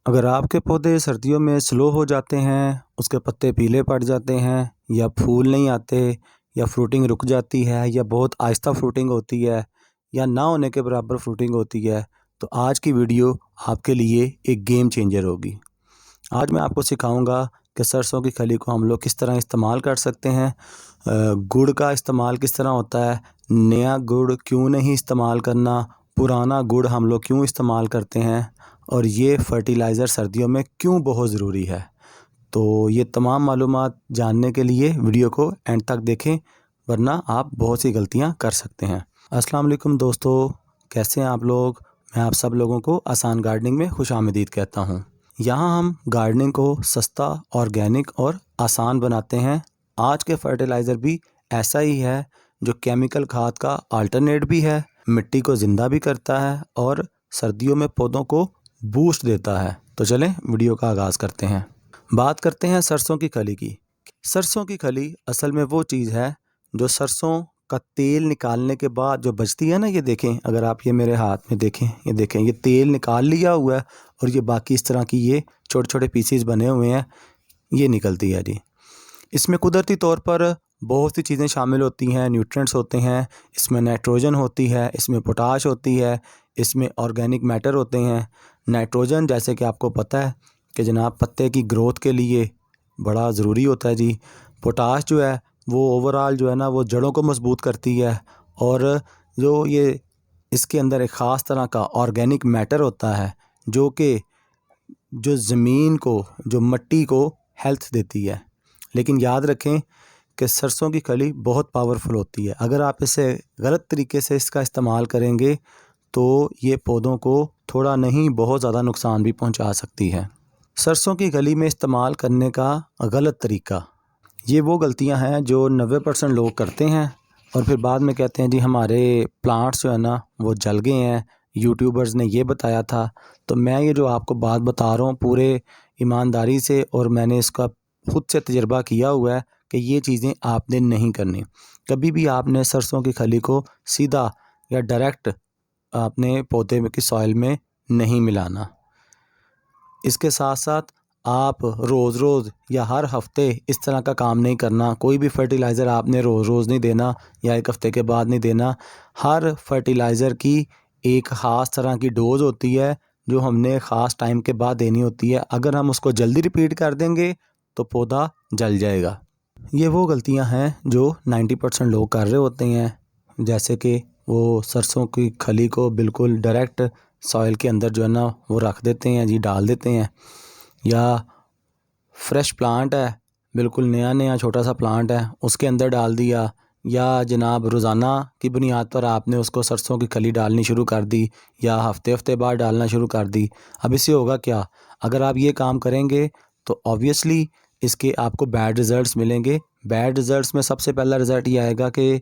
अगर आपके पौधे सर्दियों में स्लो हो जाते हैं, उसके पत्ते पीले पड़ जाते हैं या फूल नहीं आते या फ्रूटिंग रुक जाती है या बहुत आहिस्ता फ्रूटिंग होती है या ना होने के बराबर फ्रूटिंग होती है, तो आज की वीडियो आपके लिए एक गेम चेंजर होगी। आज मैं आपको सिखाऊंगा कि सरसों की खली को हम लोग किस तरह इस्तेमाल कर सकते हैं। गुड़ का इस्तेमाल किस तरह होता है, नया गुड़ क्यों नहीं इस्तेमाल करना, पुराना गुड़ हम लोग क्यों इस्तेमाल करते हैं और ये फर्टिलाइज़र सर्दियों में क्यों बहुत ज़रूरी है। तो ये तमाम मालूमात जानने के लिए वीडियो को एंड तक देखें, वरना आप बहुत सी गलतियां कर सकते हैं। अस्सलाम वालेकुम दोस्तों, कैसे हैं आप लोग। मैं आप सब लोगों को आसान गार्डनिंग में खुशामदीद कहता हूं। यहाँ हम गार्डनिंग को सस्ता, ऑर्गेनिक और आसान बनाते हैं। आज के फर्टिलाइज़र भी ऐसा ही है, जो केमिकल खाद का अल्टरनेट भी है, मिट्टी को ज़िंदा भी करता है और सर्दियों में पौधों को बूस्ट देता है। तो चलें वीडियो का आगाज़ करते हैं। बात करते हैं सरसों की खली की। सरसों की खली असल में वो चीज़ है जो सरसों का तेल निकालने के बाद जो बचती है ना, ये देखें, अगर आप ये मेरे हाथ में देखें, ये देखें, ये तेल निकाल लिया हुआ है और ये बाकी इस तरह की ये छोटे छोटे पीसीज बने हुए हैं, ये निकलती है जी। इसमें कुदरती तौर पर बहुत सी चीज़ें शामिल होती हैं, न्यूट्रिएंट्स होते हैं, इसमें नाइट्रोजन होती है, इसमें पोटाश होती है, इसमें ऑर्गेनिक मैटर होते हैं। नाइट्रोजन जैसे कि आपको पता है कि जनाब पत्ते की ग्रोथ के लिए बड़ा ज़रूरी होता है जी। पोटाश जो है वो ओवरऑल जो है ना, वो जड़ों को मजबूत करती है। और जो ये इसके अंदर एक ख़ास तरह का ऑर्गेनिक मैटर होता है जो कि जो ज़मीन को, जो मिट्टी को हेल्थ देती है। लेकिन याद रखें कि सरसों की खली बहुत पावरफुल होती है। अगर आप इसे गलत तरीके से इसका इस्तेमाल करेंगे तो ये पौधों को थोड़ा नहीं बहुत ज़्यादा नुकसान भी पहुंचा सकती है। सरसों की खली में इस्तेमाल करने का गलत तरीका, ये वो गलतियां हैं जो 90% लोग करते हैं और फिर बाद में कहते हैं जी हमारे प्लांट्स जो है ना वो जल गए हैं, यूट्यूबर्स ने ये बताया था। तो मैं ये जो आपको बात बता रहा हूँ पूरे ईमानदारी से, और मैंने इसका खुद से तजर्बा किया हुआ है कि ये चीज़ें आपने नहीं करनी। कभी भी आपने सरसों की खली को सीधा या डायरेक्ट अपने पौधे की सॉइल में नहीं मिलाना। इसके साथ साथ आप रोज़ रोज़ या हर हफ्ते इस तरह का काम नहीं करना। कोई भी फर्टिलाइज़र आपने रोज़ रोज़ नहीं देना या एक हफ्ते के बाद नहीं देना। हर फर्टिलाइज़र की एक ख़ास तरह की डोज़ होती है जो हमने ख़ास टाइम के बाद देनी होती है। अगर हम उसको जल्दी रिपीट कर देंगे तो पौधा जल जाएगा। ये वो गलतियां हैं जो 90% लोग कर रहे होते हैं, जैसे कि वो सरसों की खली को बिल्कुल डायरेक्ट सॉइल के अंदर जो है ना वो रख देते हैं जी, डाल देते हैं। या फ्रेश प्लांट है, बिल्कुल नया नया छोटा सा प्लांट है, उसके अंदर डाल दिया। या जनाब रोज़ाना की बुनियाद पर आपने उसको सरसों की खली डालनी शुरू कर दी या हफ्ते हफ्ते बाद डालना शुरू कर दी। अब इससे होगा क्या, अगर आप ये काम करेंगे तो ऑब्वियसली इसके आपको बैड रिज़ल्ट्स मिलेंगे। बैड रिज़ल्ट्स में सबसे पहला रिज़ल्ट ये आएगा कि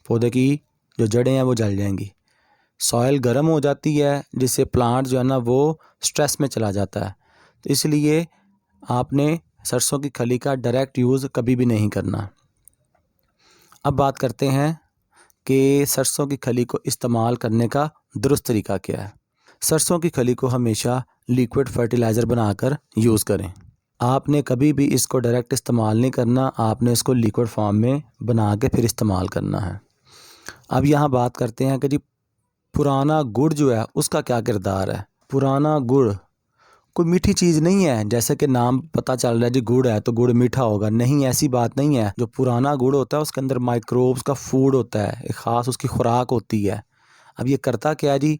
पौधे की जो जड़ें हैं वो जल जाएंगी। सॉइल गर्म हो जाती है जिससे प्लांट जो है ना वो स्ट्रेस में चला जाता है। तो इसलिए आपने सरसों की खली का डायरेक्ट यूज़ कभी भी नहीं करना। अब बात करते हैं कि सरसों की खली को इस्तेमाल करने का दुरुस्त तरीका क्या है। सरसों की खली को हमेशा लिक्विड फर्टिलाइज़र बनाकर यूज़ करें। आपने कभी भी इसको डायरेक्ट इस्तेमाल नहीं करना, आपने इसको लिक्विड फॉर्म में बना के फिर इस्तेमाल करना है। अब यहाँ बात करते हैं कि जी पुराना गुड़ जो है उसका क्या किरदार है। पुराना गुड़ कोई मीठी चीज़ नहीं है, जैसे कि नाम पता चल रहा है जी गुड़ है तो गुड़ मीठा होगा, नहीं, ऐसी बात नहीं है। जो पुराना गुड़ होता है उसके अंदर माइक्रोब्स का फूड होता है, एक ख़ास उसकी खुराक होती है। अब ये करता क्या है जी,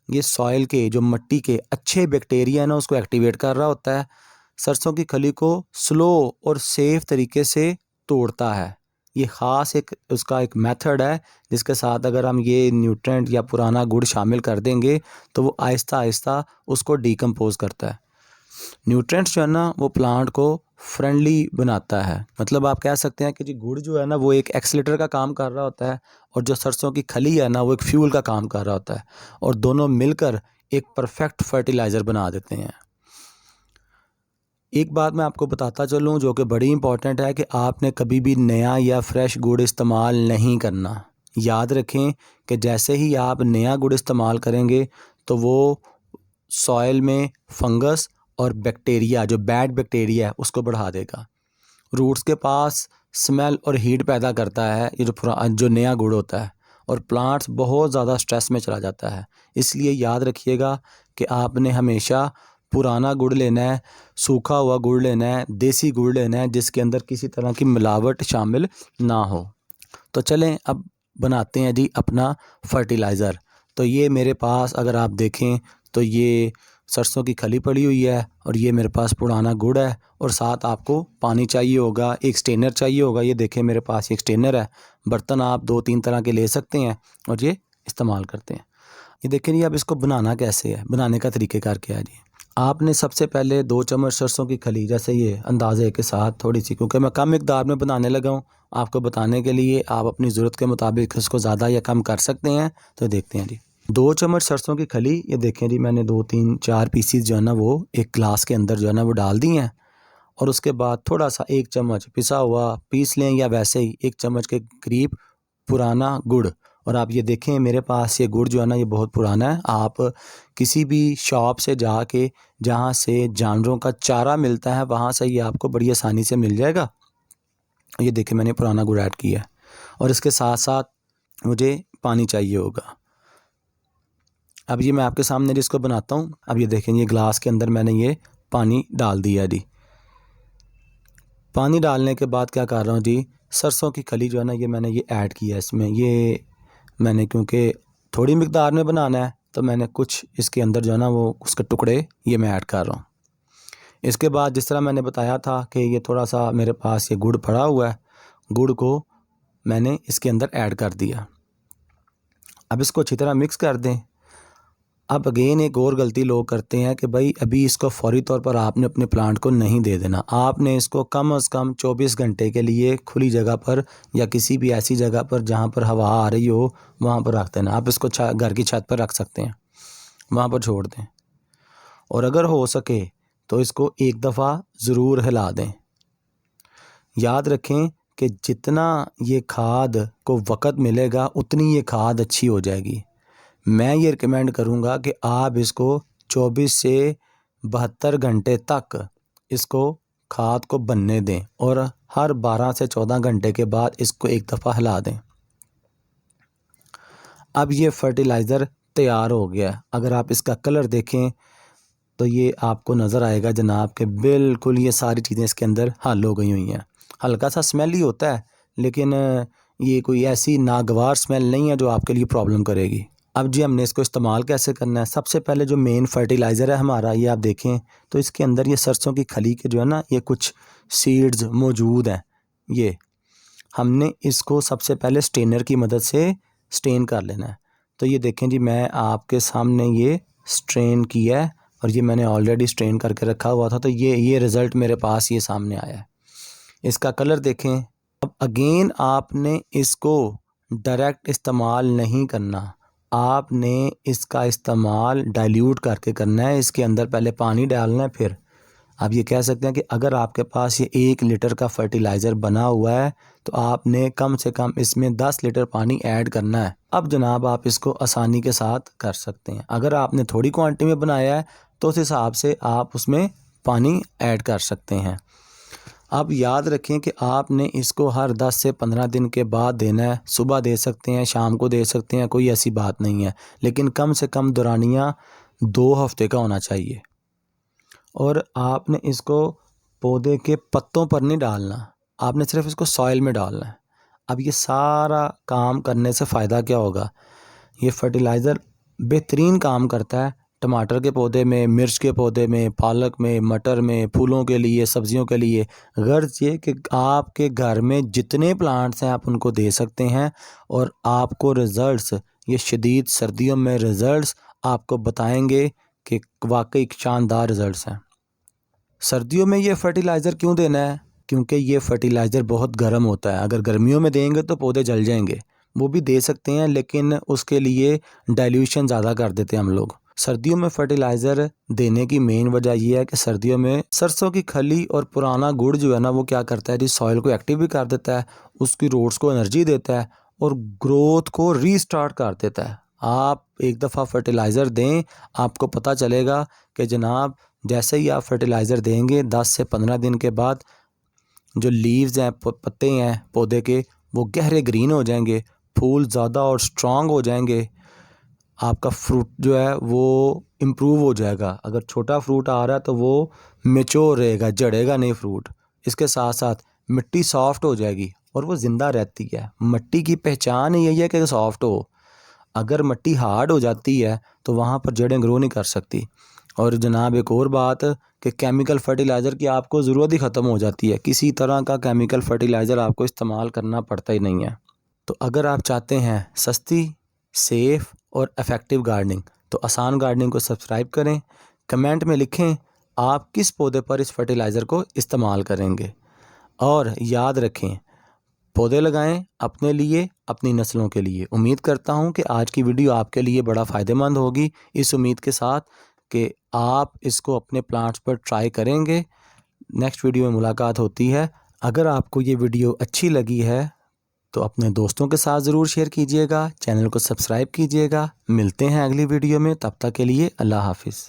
ये सॉइल के जो मिट्टी के अच्छे बैक्टीरिया है ना उसको एक्टिवेट कर रहा होता है। सरसों की खली को स्लो और सेफ तरीके से तोड़ता है। ये ख़ास एक उसका एक मेथड है जिसके साथ अगर हम ये न्यूट्रिएंट या पुराना गुड़ शामिल कर देंगे तो वो आहिस्ता आहिस्ता उसको डिकम्पोज करता है। न्यूट्रिएंट्स जो है ना वो प्लांट को फ्रेंडली बनाता है। मतलब आप कह सकते हैं कि जी गुड़ जो है ना वो एक एक्सीलेटर का काम कर रहा होता है और जो सरसों की खली है ना वो एक फ्यूल का काम कर रहा होता है, और दोनों मिलकर एक परफेक्ट फर्टिलाइज़र बना देते हैं। एक बात मैं आपको बताता चलूँ जो कि बड़ी इंपॉर्टेंट है कि आपने कभी भी नया या फ्रेश गुड़ इस्तेमाल नहीं करना। याद रखें कि जैसे ही आप नया गुड़ इस्तेमाल करेंगे तो वो सॉइल में फंगस और बैक्टीरिया, जो बैड बैक्टीरिया है, उसको बढ़ा देगा। रूट्स के पास स्मेल और हीट पैदा करता है ये जो नया गुड़ होता है, और प्लांट्स बहुत ज़्यादा स्ट्रेस में चला जाता है। इसलिए याद रखिएगा कि आपने हमेशा पुराना गुड़ लेना है, सूखा हुआ गुड़ लेना है, देसी गुड़ लेना है, जिसके अंदर किसी तरह की मिलावट शामिल ना हो। तो चलें अब बनाते हैं जी अपना फर्टिलाइज़र। तो ये मेरे पास अगर आप देखें तो ये सरसों की खली पड़ी हुई है, और ये मेरे पास पुराना गुड़ है, और साथ आपको पानी चाहिए होगा, एक स्ट्रेनर चाहिए होगा। ये देखें मेरे पास एक स्ट्रेनर है। बर्तन आप 2-3 तरह के ले सकते हैं और ये इस्तेमाल करते हैं। ये देखें जी, अब इसको बनाना कैसे है, बनाने का तरीक़ेकार क्या है जी। आपने सबसे पहले 2 चम्मच सरसों की खली, जैसे ये अंदाजे के साथ थोड़ी सी, क्योंकि मैं कम मिकदार में बनाने लगा हूँ आपको बताने के लिए, आप अपनी ज़रूरत के मुताबिक इसको ज़्यादा या कम कर सकते हैं। तो देखते हैं जी, 2 चम्मच सरसों की खली, ये देखें जी मैंने 2-3-4 पीसीज जो है ना वो एक ग्लास के अंदर जो है ना वो डाल दी हैं। और उसके बाद थोड़ा सा 1 चम्मच पिसा हुआ, पीस लें या वैसे ही 1 चम्मच के करीब पुराना गुड़। और आप ये देखें मेरे पास ये गुड़ जो है ना ये बहुत पुराना है। आप किसी भी शॉप से जाके, जहाँ से जानवरों का चारा मिलता है, वहाँ से ये आपको बड़ी आसानी से मिल जाएगा। ये देखें मैंने पुराना गुड़ ऐड किया है, और इसके साथ साथ मुझे पानी चाहिए होगा। अब ये मैं आपके सामने जिसको बनाता हूँ, अब ये देखें ये ग्लास के अंदर मैंने ये पानी डाल दिया जी। पानी डालने के बाद क्या कर रहा हूँ जी, सरसों की खली जो है ना ये मैंने ये ऐड किया है इसमें। ये मैंने क्योंकि थोड़ी मिकदार में बनाना है, तो मैंने कुछ इसके अंदर जो है ना वो उसके टुकड़े ये मैं ऐड कर रहा हूँ। इसके बाद जिस तरह मैंने बताया था कि ये थोड़ा सा मेरे पास ये गुड़ पड़ा हुआ है, गुड़ को मैंने इसके अंदर ऐड कर दिया। अब इसको अच्छी तरह मिक्स कर दें। अब अगेन एक और गलती लोग करते हैं कि भाई अभी इसको फौरी तौर पर आपने अपने प्लांट को नहीं दे देना। आपने इसको कम से कम 24 घंटे के लिए खुली जगह पर या किसी भी ऐसी जगह पर जहाँ पर हवा आ रही हो वहाँ पर रख देना। आप इसको घर की छत पर रख सकते हैं, वहाँ पर छोड़ दें। और अगर हो सके तो इसको एक दफ़ा ज़रूर हिला दें। याद रखें कि जितना ये खाद को वक़्त मिलेगा उतनी ये खाद अच्छी हो जाएगी। मैं ये रिकमेंड करूँगा कि आप इसको 24 से 72 घंटे तक इसको खाद को बनने दें, और हर 12 से 14 घंटे के बाद इसको एक दफ़ा हिला दें। अब ये फर्टिलाइज़र तैयार हो गया। अगर आप इसका कलर देखें तो ये आपको नज़र आएगा जनाब कि बिल्कुल ये सारी चीज़ें इसके अंदर हल हो गई हुई हैं। हल्का सा स्मेल ही होता है, लेकिन ये कोई ऐसी नागवार स्मेल नहीं है जो आपके लिए प्रॉब्लम करेगी। अब जी हमने इसको इस्तेमाल कैसे करना है। सबसे पहले जो मेन फर्टिलाइज़र है हमारा, ये आप देखें तो इसके अंदर ये सरसों की खली के जो है ना ये कुछ सीड्स मौजूद हैं। ये हमने इसको सबसे पहले स्ट्रेनर की मदद से स्ट्रेन कर लेना है। तो ये देखें जी मैं आपके सामने ये स्ट्रेन किया है, और ये मैंने ऑलरेडी स्ट्रेन करके रखा हुआ था। तो ये रिज़ल्ट मेरे पास ये सामने आया है। इसका कलर देखें। अब अगेन आपने इसको डायरेक्ट इस्तेमाल नहीं करना, आपने इसका इस्तेमाल डाइल्यूट करके करना है। इसके अंदर पहले पानी डालना है। फिर आप ये कह सकते हैं कि अगर आपके पास ये 1 लीटर का फर्टिलाइज़र बना हुआ है तो आपने कम से कम इसमें 10 लीटर पानी ऐड करना है। अब जनाब आप इसको आसानी के साथ कर सकते हैं। अगर आपने थोड़ी क्वांटिटी में बनाया है तो उस हिसाब से आप उसमें पानी ऐड कर सकते हैं। अब याद रखें कि आपने इसको हर 10 से 15 दिन के बाद देना है। सुबह दे सकते हैं, शाम को दे सकते हैं, कोई ऐसी बात नहीं है, लेकिन कम से कम दौरानिया 2 हफ्ते का होना चाहिए। और आपने इसको पौधे के पत्तों पर नहीं डालना, आपने सिर्फ इसको सॉइल में डालना है। अब ये सारा काम करने से फ़ायदा क्या होगा, ये फर्टिलाइज़र बेहतरीन काम करता है टमाटर के पौधे में, मिर्च के पौधे में, पालक में, मटर में, फूलों के लिए, सब्जियों के लिए। गर्ज ये कि आपके घर में जितने प्लांट्स हैं आप उनको दे सकते हैं, और आपको रिज़ल्ट्स, ये शदीद सर्दियों में रिज़ल्ट्स आपको बताएंगे कि वाकई शानदार रिज़ल्ट्स हैं। सर्दियों में ये फर्टिलाइज़र क्यों देना है, क्योंकि ये फर्टिलाइज़र बहुत गर्म होता है। अगर गर्मियों में देंगे तो पौधे जल जाएंगे। वो भी दे सकते हैं, लेकिन उसके लिए डाइल्यूशन ज़्यादा कर देते हैं हम लोग। सर्दियों में फर्टिलाइज़र देने की मेन वजह यह है कि सर्दियों में सरसों की खली और पुराना गुड़ जो है ना वो क्या करता है जी, सॉइल को एक्टिव भी कर देता है, उसकी रूट्स को एनर्जी देता है और ग्रोथ को रीस्टार्ट कर देता है। आप एक दफ़ा फर्टिलाइज़र दें, आपको पता चलेगा कि जनाब जैसे ही आप फर्टिलाइज़र देंगे 10 से 15 दिन के बाद जो लीव्स हैं, पत्ते हैं पौधे के, वो गहरे ग्रीन हो जाएंगे, फूल ज़्यादा और स्ट्रॉन्ग हो जाएंगे। आपका फ्रूट जो है वो इम्प्रूव हो जाएगा। अगर छोटा फ्रूट आ रहा है तो वो मैच्योर रहेगा, झड़ेगा नहीं फ्रूट। इसके साथ साथ मिट्टी सॉफ्ट हो जाएगी और वो ज़िंदा रहती है। मिट्टी की पहचान ही यही है कि सॉफ्ट हो। अगर मिट्टी हार्ड हो जाती है तो वहाँ पर जड़ें ग्रो नहीं कर सकती। और जनाब एक और बात कि केमिकल फर्टिलाइज़र की आपको ज़रूरत ही ख़त्म हो जाती है। किसी तरह का केमिकल फर्टिलाइज़र आपको इस्तेमाल करना पड़ता ही नहीं है। तो अगर आप चाहते हैं सस्ती, सेफ़ और इफ़ेक्टिव गार्डनिंग, तो आसान गार्डनिंग को सब्सक्राइब करें। कमेंट में लिखें आप किस पौधे पर इस फर्टिलाइज़र को इस्तेमाल करेंगे। और याद रखें, पौधे लगाएं अपने लिए, अपनी नस्लों के लिए। उम्मीद करता हूं कि आज की वीडियो आपके लिए बड़ा फ़ायदेमंद होगी, इस उम्मीद के साथ कि आप इसको अपने प्लांट्स पर ट्राई करेंगे। नेक्स्ट वीडियो में मुलाकात होती है। अगर आपको ये वीडियो अच्छी लगी है तो अपने दोस्तों के साथ ज़रूर शेयर कीजिएगा, चैनल को सब्सक्राइब कीजिएगा। मिलते हैं अगली वीडियो में, तब तक के लिए अल्लाह हाफिज़।